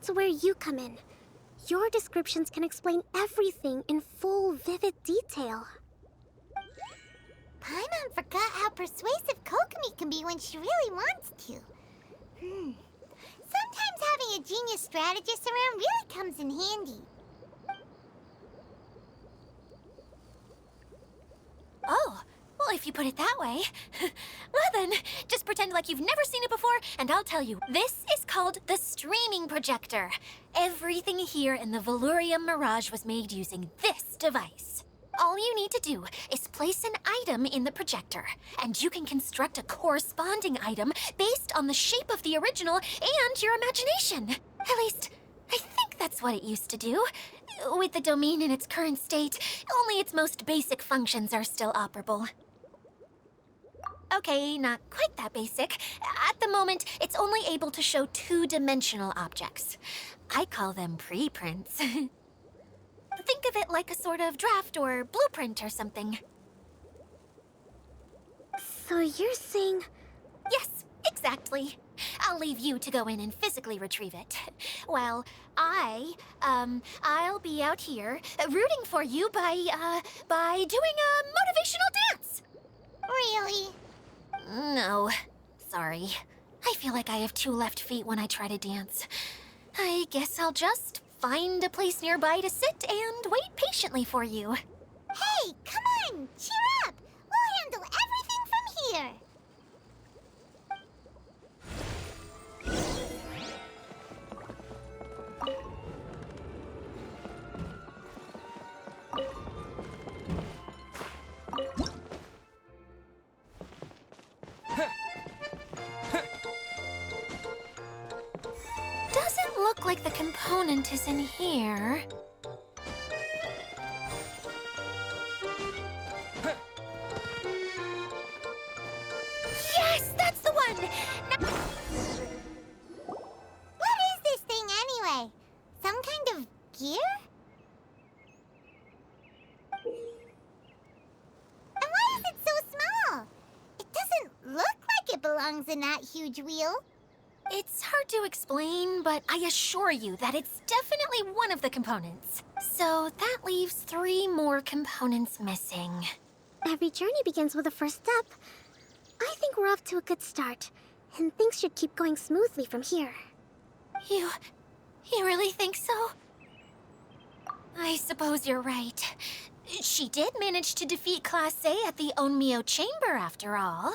That's where you come in. Your descriptions can explain everything in full, vivid detail. Paimon forgot how persuasive Kokomi can be when she really wants to. Sometimes having a genius strategist around really comes in handy. Oh, well, if you put it that way. Well then, just pretend like you've never seen it before, and I'll tell you. This is called the streaming projector. Everything here in the Valurium Mirage was made using this device. All you need to do is place an item in the projector, and you can construct a corresponding item based on the shape of the original and your imagination. At least, I think that's what it used to do. With the domain in its current state, only its most basic functions are still operable. Okay, not quite that basic. At the moment, it's only able to show two-dimensional objects. I call them preprints. Think of it like a sort of draft or blueprint or something. So you're saying... Yes, exactly. I'll leave you to go in and physically retrieve it. Well, I'll be out here rooting for you by doing a motivational dance. Really? No, sorry. I feel like I have two left feet when I try to dance. I guess I'll just find a place nearby to sit and wait patiently for you. Hey, come on! Cheer up! We'll handle everything from here! Doesn't look like the component is in here. Yes, that's the one! Now What is this thing anyway? Some kind of gear? And why is it so small? It doesn't look like it belongs in that huge wheel. it's hard to explain, but I assure you that it's definitely one of the components. So that leaves 3 more components missing. Every journey begins with a first step. I think we're off to a good start, and things should keep going smoothly from here. You really think so? I suppose you're right. She did manage to defeat Class A at the Onmyo Chamber, after all.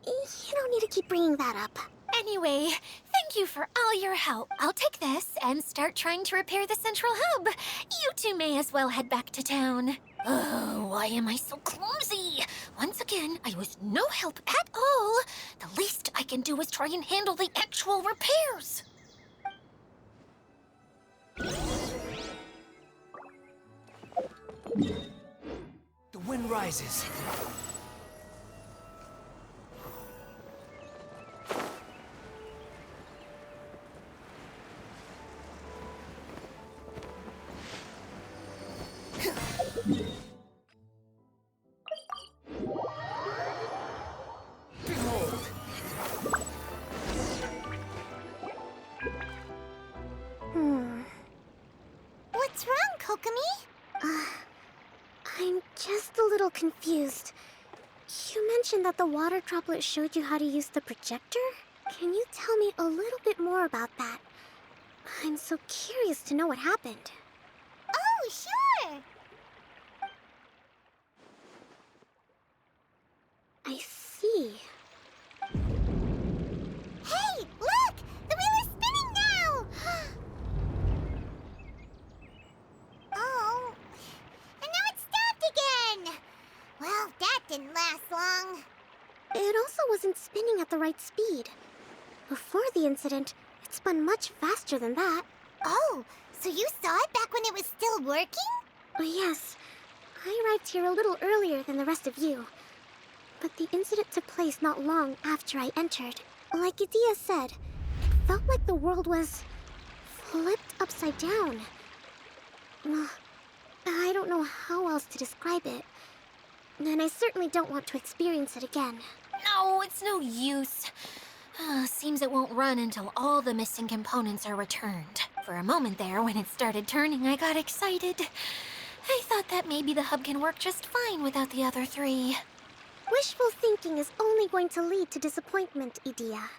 You don't need to keep bringing that up. Anyway, thank you for all your help. I'll take this and start trying to repair the central hub. You two may as well head back to town. Oh, why am I so clumsy? Once again, I was no help at all. The least I can do is try and handle the actual repairs. The wind rises. Behold! What's wrong, Kokomi? I'm just a little confused. You mentioned that the water droplet showed you how to use the projector? Can you tell me a little bit more about that? I'm so curious to know what happened. Oh, sure! I see. Hey, look! The wheel is spinning now! Oh, and now it's stopped again! Well, that didn't last long. It also wasn't spinning at the right speed. Before the incident, it spun much faster than that. Oh, so you saw it back when it was still working? Oh, yes. I arrived here a little earlier than the rest of you. But the incident took place not long after I entered. Like Idia said, it felt like the world was flipped upside down. I don't know how else to describe it. And I certainly don't want to experience it again. No, it's no use. Seems it won't run until all the missing components are returned. For a moment there, when it started turning, I got excited. I thought that maybe the hub can work just fine without the other three. Wishful thinking is only going to lead to disappointment, Edea.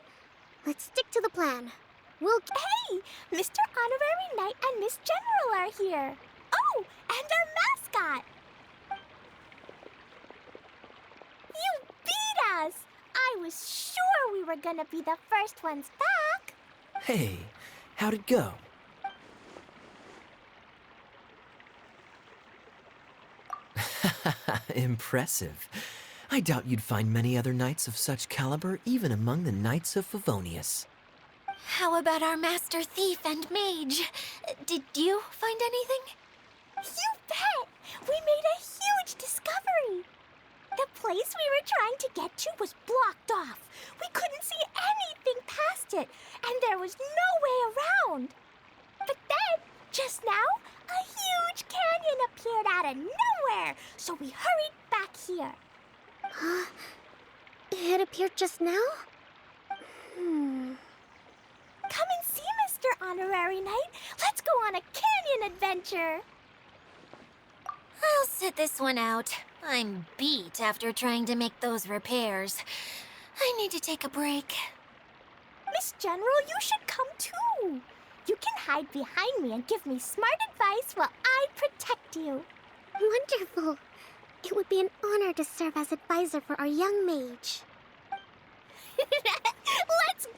Let's stick to the plan. We'll... Hey! Mr. Honorary Knight and Miss General are here. Oh, and our mascot! You beat us! I was sure we were gonna be the first ones back. Hey, how'd it go? Impressive. I doubt you'd find many other knights of such caliber even among the Knights of Favonius. How about our master thief and mage? Did you find anything? You bet! We made a huge discovery. The place we were trying to get to was blocked off. We couldn't see anything past it, and there was no way around. But then, just now, a huge canyon appeared out of nowhere, so we hurried back here. It appeared just now? Come and see, Mr. Honorary Knight. Let's go on a canyon adventure. I'll sit this one out. I'm beat after trying to make those repairs. I need to take a break. Miss General, you should come too. You can hide behind me and give me smart advice while I protect you. Wonderful. It would be an honor to serve as advisor for our young mage. Let's go!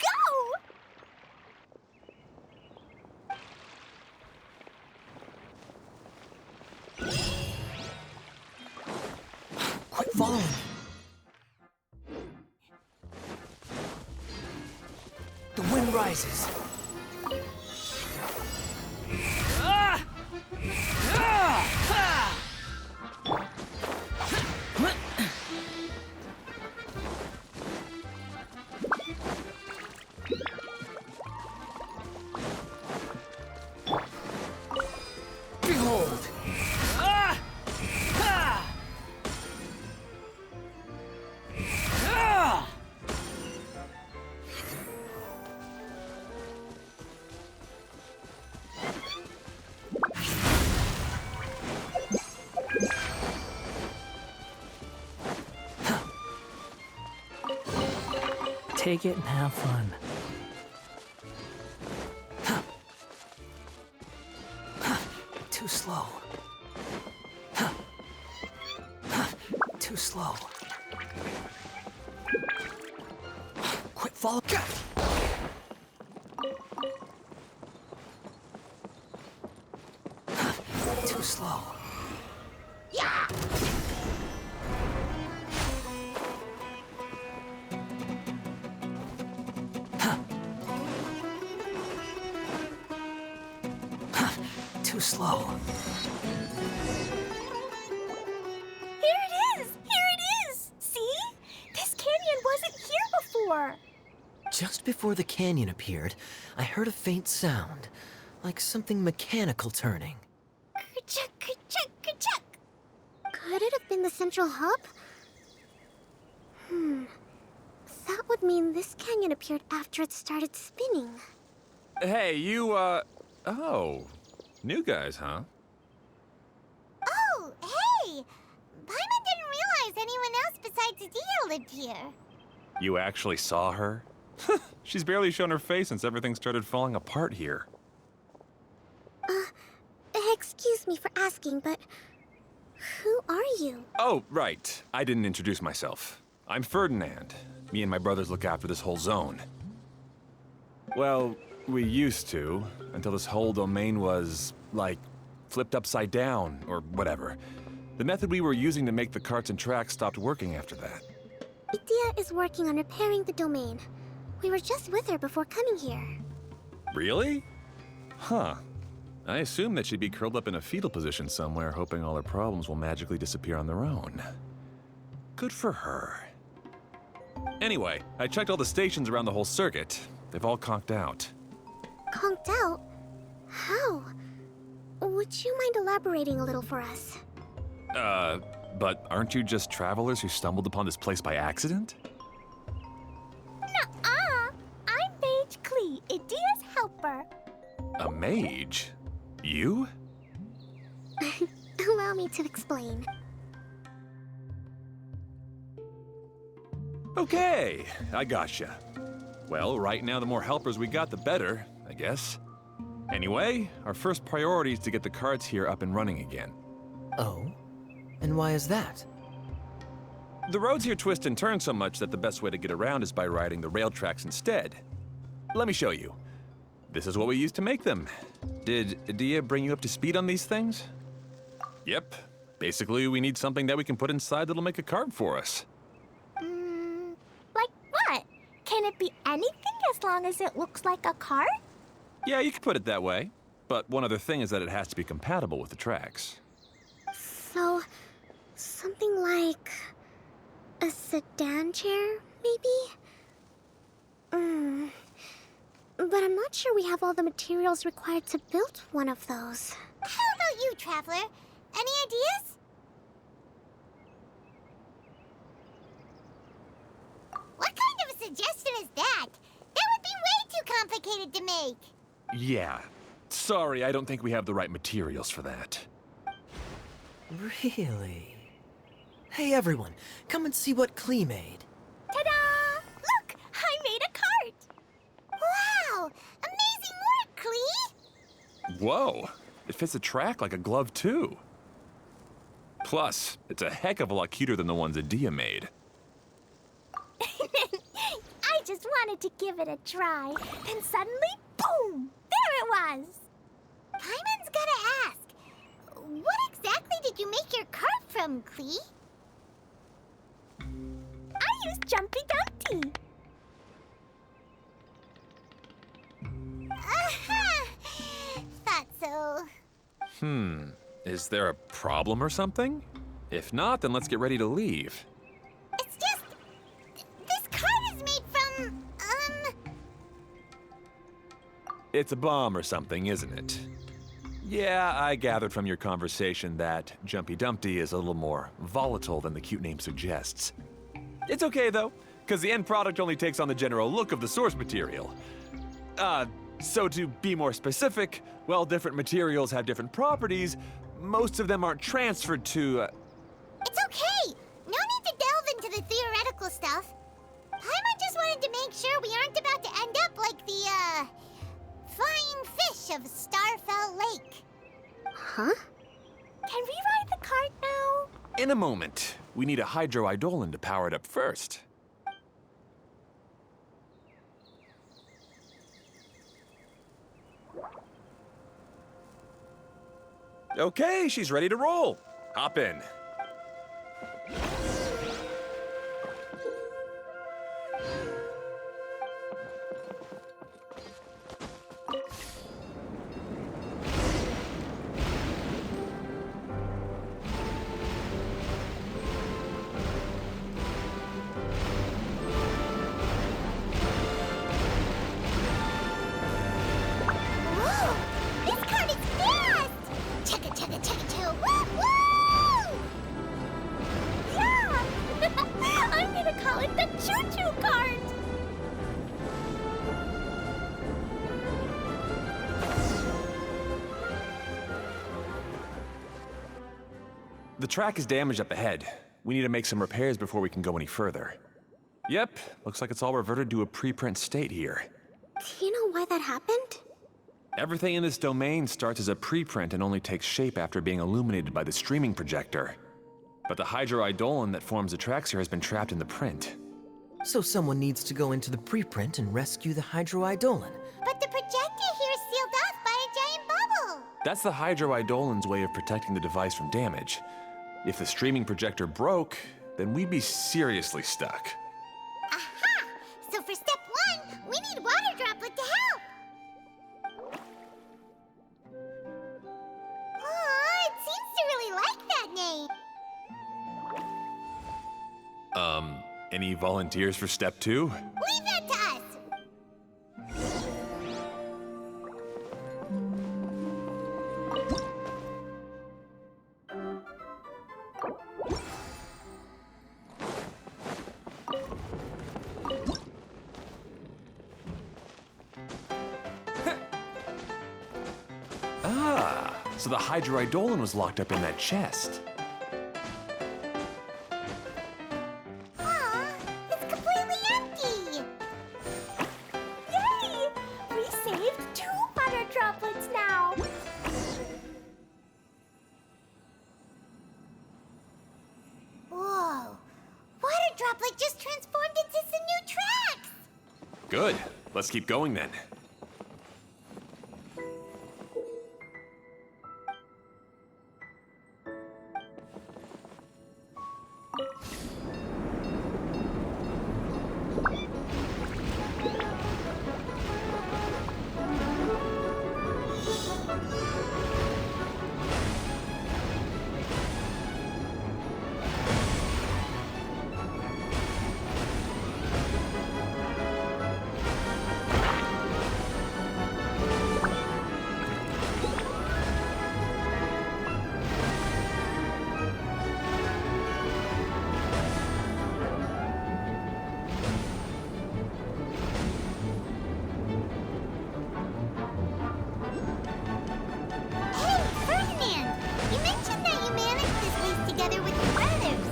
Quit following me. The wind rises. Ah! Ah! Ah! Behold! Ah! Ah! Ah! Take it and have fun. Too slow. Too slow. Quit following. Too slow. Too slow. Here it is! Here it is! See? This canyon wasn't here before. Just before the canyon appeared, I heard a faint sound, like something mechanical turning. Ka-chuck, ka-chuck, ka-chuck. Could it have been the central hub? That would mean this canyon appeared after it started spinning. Hey, you, oh. New guys, huh? Oh, hey! Paimon didn't realize anyone else besides Edea lived here. You actually saw her? She's barely shown her face since everything started falling apart here. Excuse me for asking, but who are you? Oh, right. I didn't introduce myself. I'm Ferdinand. Me and my brothers look after this whole zone. Well, we used to, until this whole domain was, like, flipped upside down, or whatever. The method we were using to make the carts and tracks stopped working after that. Edea is working on repairing the domain. We were just with her before coming here. Really? Huh. I assume that she'd be curled up in a fetal position somewhere, hoping all her problems will magically disappear on their own. Good for her. Anyway, I checked all the stations around the whole circuit. They've all conked out. Conked out? How? Would you mind elaborating a little for us? But aren't you just travelers who stumbled upon this place by accident? Nuh-uh! Idia's helper. A mage? You? Allow me to explain. Okay, I gotcha. Well, right now the more helpers we got, the better, I guess. Anyway, our first priority is to get the carts here up and running again. Oh? And why is that? The roads here twist and turn so much that the best way to get around is by riding the rail tracks instead. Let me show you. This is what we used to make them. Did Idia bring you up to speed on these things? Yep. Basically, we need something that we can put inside that'll make a cart for us. Like what? Can it be anything as long as it looks like a cart? Yeah, you could put it that way. But one other thing is that it has to be compatible with the tracks. So, something like a sedan chair, maybe? But I'm not sure we have all the materials required to build one of those. How about you, Traveler? Any ideas? What kind of a suggestion is that? That would be way too complicated to make. Yeah. Sorry, I don't think we have the right materials for that. Really? Hey everyone, come and see what Klee made. Ta-da! Look, I made a cart. Wow! Amazing work, Klee! Whoa! It fits the track like a glove, too. Plus, it's a heck of a lot cuter than the ones Idia made. I just wanted to give it a try. Then suddenly, boom! There it was! Paimon's gotta ask, what exactly did you make your cart from, Klee? I used Jumpy Dumpty. Aha! Thought so. Is there a problem or something? If not, then let's get ready to leave. It's just... this cart is made from, It's a bomb or something, isn't it? Yeah, I gathered from your conversation that Jumpy Dumpty is a little more volatile than the cute name suggests. It's okay, though, because the end product only takes on the general look of the source material. So to be more specific, while different materials have different properties, most of them aren't transferred to, It's okay. No need to delve into the theoretical stuff. Paimon just wanted to make sure we aren't about to end up like the, flying fish of Starfell Lake. Huh? Can we ride the cart now? In a moment. We need a Hydro-Eidolon to power it up first. Okay, she's ready to roll. Hop in. Whoa! This cart is fast! Chugga chugga chugga choo! Woo woo! Yeah! I'm gonna call it the choo-choo cart! The track is damaged up ahead. We need to make some repairs before we can go any further. Yep, looks like it's all reverted to a preprint state here. Do you know why that happened? Everything in this domain starts as a preprint and only takes shape after being illuminated by the streaming projector. But the Hydro-Eidolon that forms the tracks here has been trapped in the print. So someone needs to go into the preprint and rescue the Hydro-Eidolon. But the projector here is sealed off by a giant bubble! That's the Hydro-Eidolon's way of protecting the device from damage. If the streaming projector broke, then we'd be seriously stuck. Aha! So for step one, we need Water Droplet to help! Oh, it seems to really like that name! Any volunteers for step two? Leave that to us! So the Hydroidolin was locked up in that chest. Aw, it's completely empty! Yay! We saved 2 water droplets now! Whoa! Water droplet just transformed into some new tracks! Good. Let's keep going then. Hey, Ferdinand! You mentioned that you managed this place together with your brothers.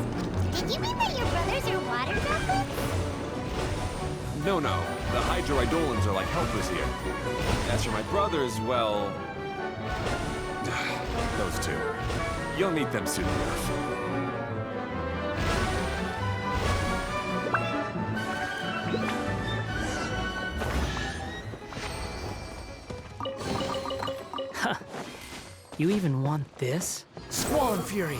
Did you mean that your brothers are water droplets? No, no. The Hydroidolins are like helpers here. As for my brothers, well... those two. You'll meet them soon enough. You even want this? Squall Fury!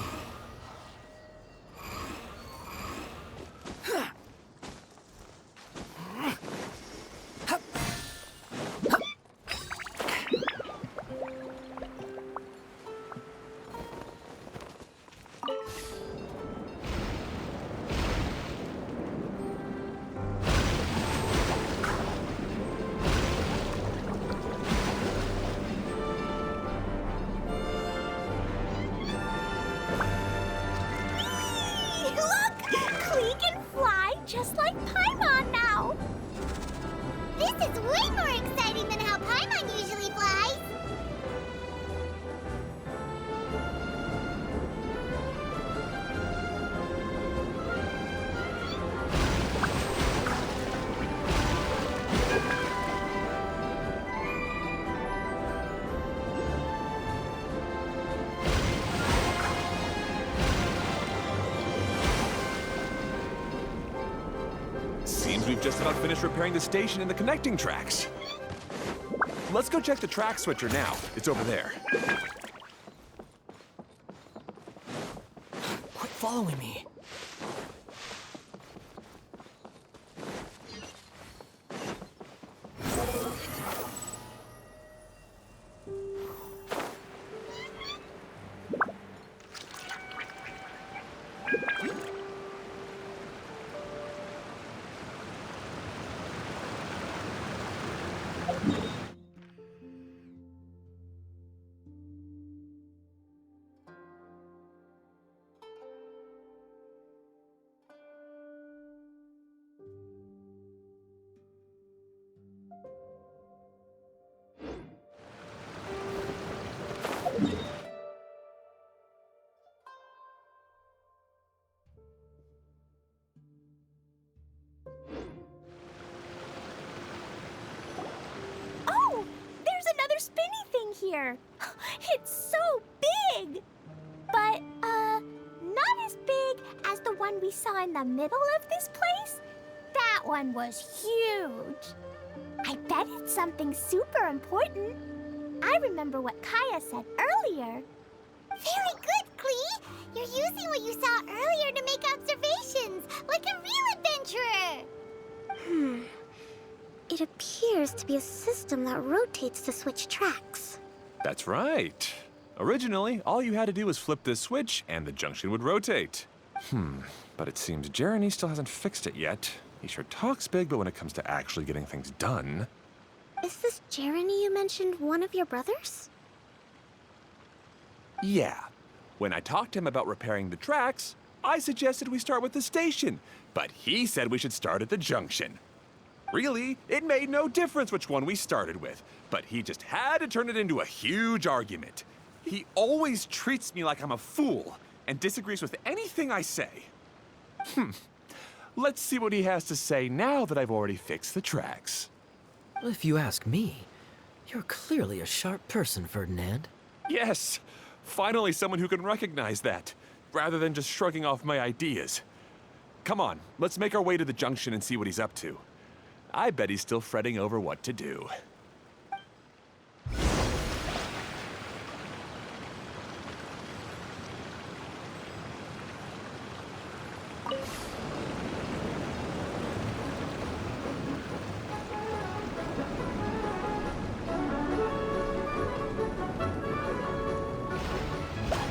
Look! Klee can fly just like Paimon now! This is way more exciting than how Paimon usually flies! Seems we've just about finished repairing the station and the connecting tracks. Let's go check the track switcher now. It's over there. Quit following me. Oh! There's another spinny thing here! It's so big! But, not as big as the one we saw in the middle of this place. That one was huge. I bet it's something super important. I remember what Kaya said earlier. Very good, Klee! You're using what you saw earlier to make observations, like a real adventurer! It appears to be a system that rotates to switch tracks. That's right. Originally, all you had to do was flip this switch and the junction would rotate. But it seems Jeremy still hasn't fixed it yet. He sure talks big, but when it comes to actually getting things done... Is this Jeremy you mentioned one of your brothers? Yeah. When I talked to him about repairing the tracks, I suggested we start with the station, but he said we should start at the junction. Really, it made no difference which one we started with, but he just had to turn it into a huge argument. He always treats me like I'm a fool and disagrees with anything I say. Let's see what he has to say now that I've already fixed the tracks. If you ask me, you're clearly a sharp person, Ferdinand. Yes, finally someone who can recognize that, rather than just shrugging off my ideas. Come on, let's make our way to the junction and see what he's up to. I bet he's still fretting over what to do.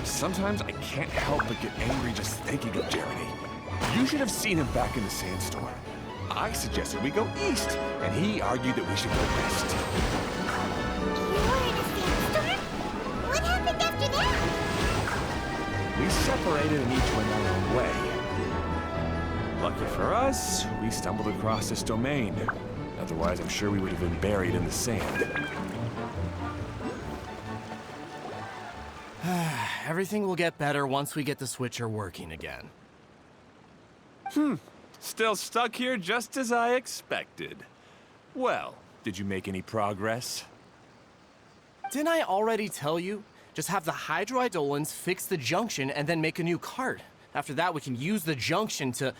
Sometimes I can't help but get angry just thinking of Jeremy. You should have seen him back in the sandstorm. I suggested we go east, and he argued that we should go west. You were in a sandstorm? What happened after that? We separated and each went our own way. Lucky for us, we stumbled across this domain. Otherwise, I'm sure we would have been buried in the sand. Everything will get better once we get the switcher working again. Still stuck here just as I expected. Well, did you make any progress? Didn't I already tell you? Just have the hydroidolins fix the junction and then make a new cart. After that, we can use the junction to...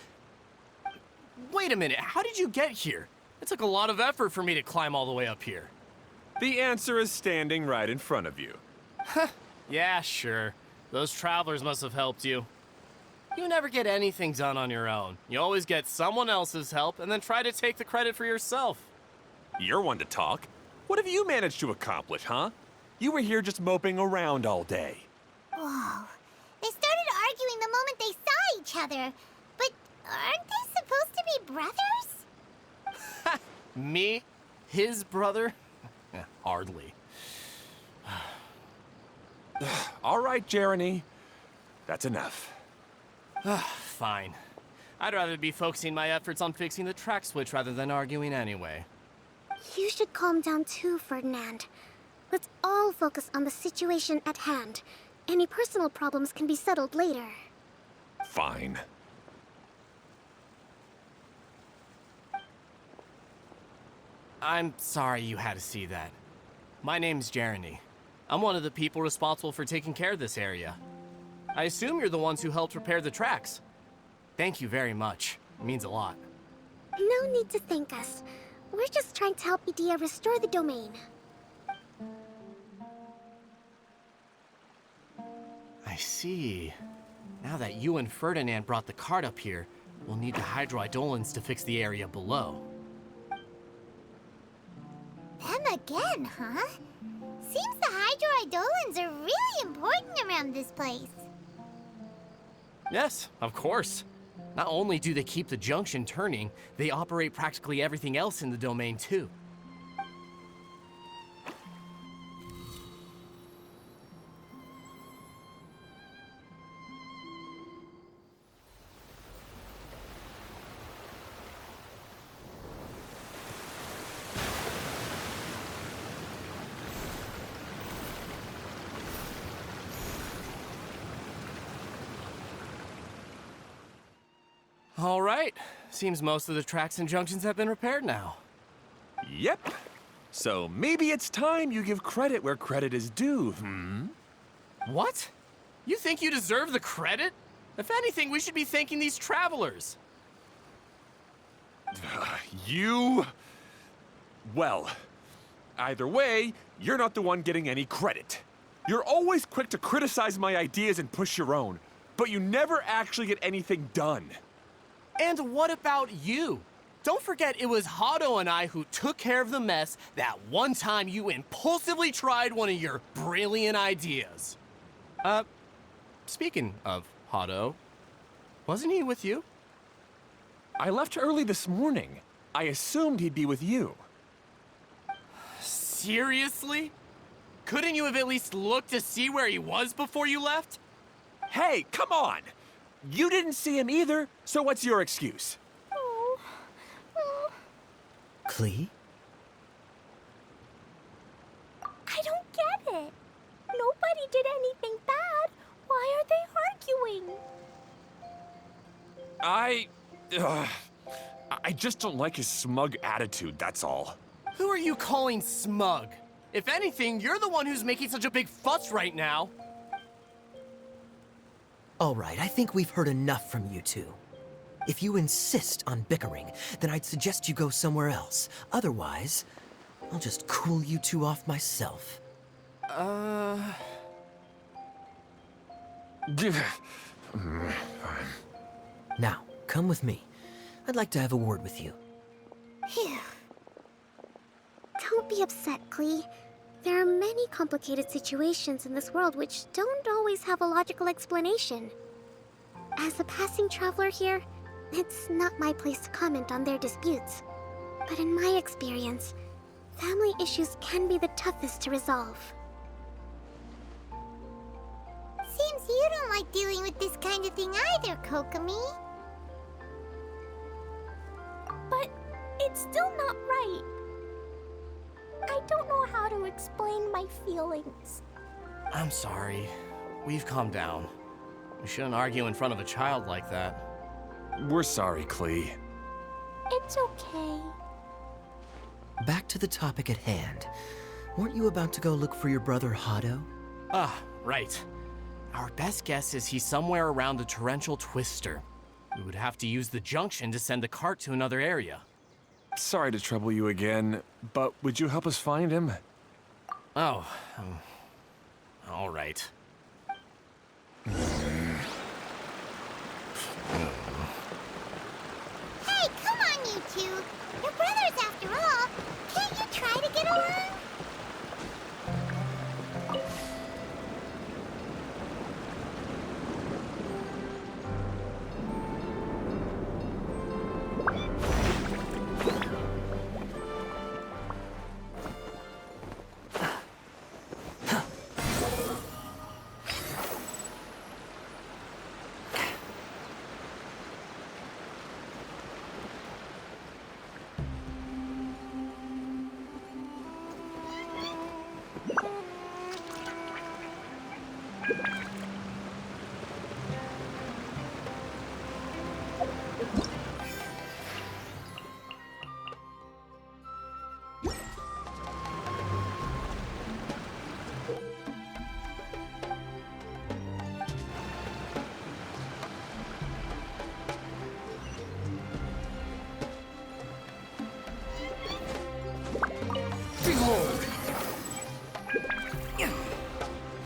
Wait a minute, how did you get here? It took a lot of effort for me to climb all the way up here. The answer is standing right in front of you. Yeah, sure. Those travelers must have helped you. You never get anything done on your own. You always get someone else's help and then try to take the credit for yourself. You're one to talk. What have you managed to accomplish, huh? You were here just moping around all day. Whoa. They started arguing the moment they saw each other. But aren't they supposed to be brothers? Me? His brother? Hardly. All right, Jeremy. That's enough. Fine. I'd rather be focusing my efforts on fixing the track switch rather than arguing anyway. You should calm down too, Ferdinand. Let's all focus on the situation at hand. Any personal problems can be settled later. Fine. I'm sorry you had to see that. My name's Jeremy. I'm one of the people responsible for taking care of this area. I assume you're the ones who helped repair the tracks. Thank you very much. It means a lot. No need to thank us. We're just trying to help Edea restore the domain. I see. Now that you and Ferdinand brought the cart up here, we'll need the hydroidolins to fix the area below. Them again, huh? Seems the hydroidolins are really important around this place. Yes, of course. Not only do they keep the junction turning, they operate practically everything else in the domain too. All right. Seems most of the tracks and junctions have been repaired now. Yep. So maybe it's time you give credit where credit is due, What? You think you deserve the credit? If anything, we should be thanking these travelers. You... Well, either way, you're not the one getting any credit. You're always quick to criticize my ideas and push your own, but you never actually get anything done. And what about you? Don't forget it was Hado and I who took care of the mess that one time you impulsively tried one of your brilliant ideas. Speaking of Hado, wasn't he with you? I left early this morning. I assumed he'd be with you. Seriously? Couldn't you have at least looked to see where he was before you left? Hey, come on! You didn't see him either, so what's your excuse? Klee? I don't get it. Nobody nobody did anything bad. Why are they arguing? I just don't like his smug attitude, that's all. Who are you calling smug? If anything, you're the one who's making such a big fuss right now. All right, I think we've heard enough from you two. If you insist on bickering, then I'd suggest you go somewhere else. Otherwise, I'll just cool you two off myself. Now, come with me. I'd like to have a word with you. Phew. Don't be upset, Klee. There are many complicated situations in this world which don't always have a logical explanation. As a passing traveler here, it's not my place to comment on their disputes. But in my experience, family issues can be the toughest to resolve. Seems you don't like dealing with this kind of thing either, Kokomi. But it's still not right. I don't know how to explain my feelings. I'm sorry. We've calmed down. We shouldn't argue in front of a child like that. We're sorry, Klee. It's okay. Back to the topic at hand. Weren't you about to go look for your brother Hado? Ah, right. Our best guess is he's somewhere around the Torrential Twister. We would have to use the junction to send the cart to another area. Sorry to trouble you again, but would you help us find him? Oh, all right. Hey, come on, you two. You're brothers after all. Can't you try to get along?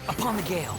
Upon the gale.